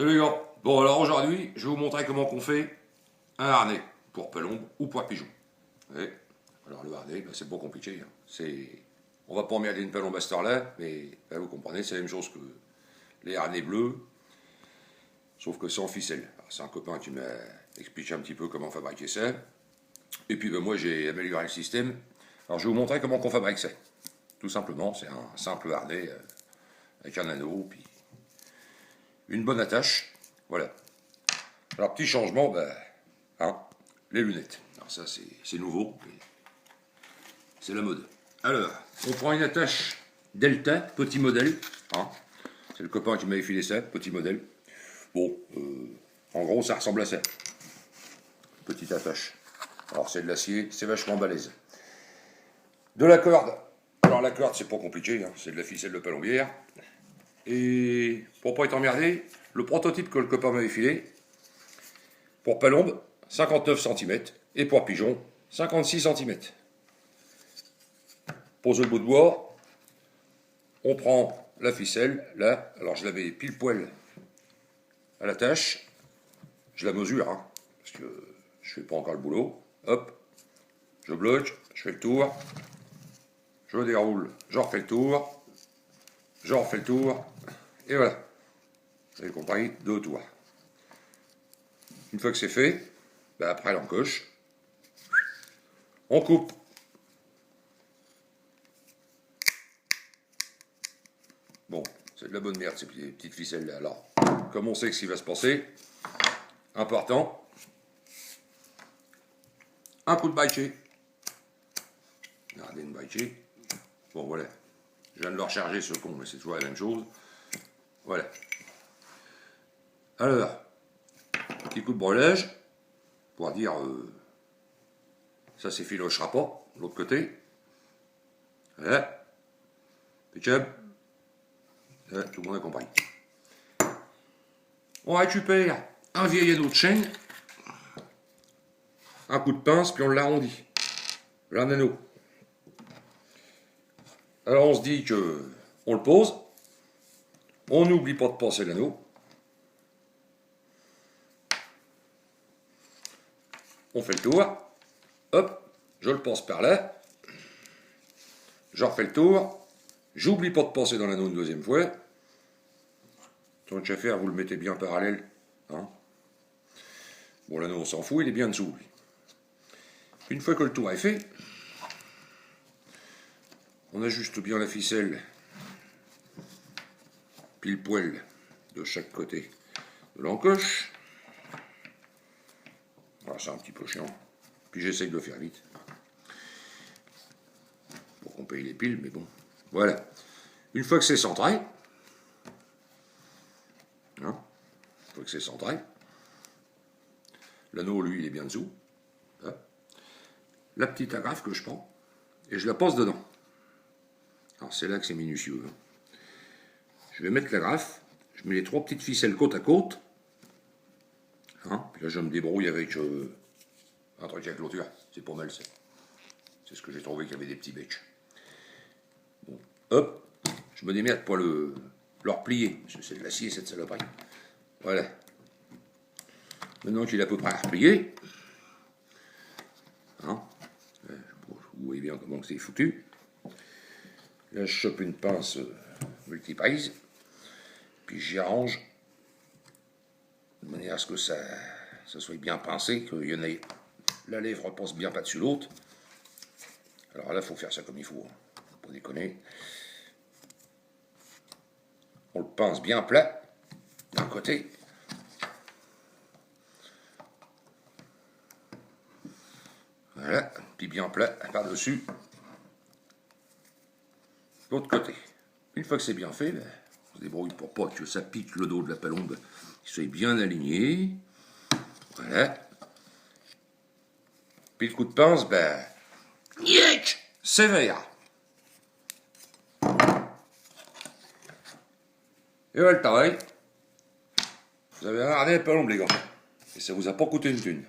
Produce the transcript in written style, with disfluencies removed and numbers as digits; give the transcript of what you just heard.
Salut les gars. Bon alors aujourd'hui, je vais vous montrer comment on fait un harnais pour pelombe ou pour pigeon. Ouais. Alors le harnais, c'est pas compliqué. On va pas emmerder une pelombe à cette heure-là, mais vous comprenez, c'est la même chose que les harnais bleus, sauf que c'est en ficelle. C'est un copain qui m'a expliqué un petit peu comment fabriquer ça. Et puis moi j'ai amélioré le système. Alors je vais vous montrer comment on fabrique ça. Tout simplement, c'est un simple harnais avec un anneau, puis une bonne attache. Voilà. Alors, petit changement, les lunettes. Alors ça, c'est nouveau, c'est la mode. Alors, on prend une attache Delta, petit modèle. C'est le copain qui m'avait filé ça, petit modèle. Bon, en gros, ça ressemble à ça. Petite attache. Alors, c'est de l'acier, c'est vachement balèze. De la corde. Alors, la corde, c'est pas compliqué, c'est de la ficelle de palombière. Et pour pas être emmerdé, le prototype que le copain m'avait filé, pour palombe, 59 cm, et pour pigeon, 56 cm. Pose le bout de bois, on prend la ficelle, là, alors je l'avais pile poil à l'attache, je la mesure, parce que je fais pas encore le boulot, hop, je bloque, je fais le tour, je déroule, j'en refais le tour, j'en refais le tour, et voilà. Vous avez compris, 2 tours. Une fois que c'est fait, après l'encoche, on coupe. Bon, c'est de la bonne merde ces petites ficelles là. Alors, comme on sait ce qui va se passer, important, un coup de baïché. Regardez une baïché. Bon voilà, je viens de le recharger ce con, mais c'est toujours la même chose. Voilà. Alors, petit coup de brelage, pour dire, ça s'effilochera pas, de l'autre côté. Voilà. Pitch-up. Tout le monde a compris. On récupère un vieil anneau de chaîne, un coup de pince, puis on l'arrondit. Là, un anneau. Alors on se dit que on le pose, on n'oublie pas de passer l'anneau. On fait le tour, hop, je le passe par là, je refais le tour, j'oublie pas de passer dans l'anneau une deuxième fois. Tant que à faire, vous le mettez bien parallèle. Bon, l'anneau on s'en fout, il est bien dessous. Une fois que le tour est fait, on ajuste bien la ficelle pile poil de chaque côté de l'encoche. Alors c'est un petit peu chiant. Puis j'essaye de le faire vite. Pour qu'on paye les piles, mais bon. Voilà. Une fois que c'est centré, l'anneau, lui, il est bien dessous. La petite agrafe que je prends, et je la pose dedans. Alors c'est là que c'est minutieux. Je vais mettre l'agrafe, je mets les 3 petites ficelles côte à côte. Puis là je me débrouille avec un truc à clôture. C'est pas mal ça. C'est ce que j'ai trouvé qu'il y avait des petits becs. Bon, hop, je me démerde pour le replier, parce que c'est de l'acier cette saloperie. Voilà. Maintenant qu'il est à peu près replié, vous voyez bien comment c'est foutu. Là, je chope une pince multiprise, puis j'y arrange de manière à ce que ça soit bien pincé, qu'il y en ait. La lèvre passe bien pas dessus l'autre. Alors là, il faut faire ça comme il faut, faut pas déconner. On le pince bien plat d'un côté. Voilà, puis bien plat par-dessus l'autre côté. Une fois que c'est bien fait, on se débrouille pour pas que ça pique le dos de la palombe, qu'il soit bien aligné. Voilà. Puis le coup de pince, sévère. Et voilà le travail. Vous avez un harnais à palombe, les gars. Et ça vous a pas coûté une thune.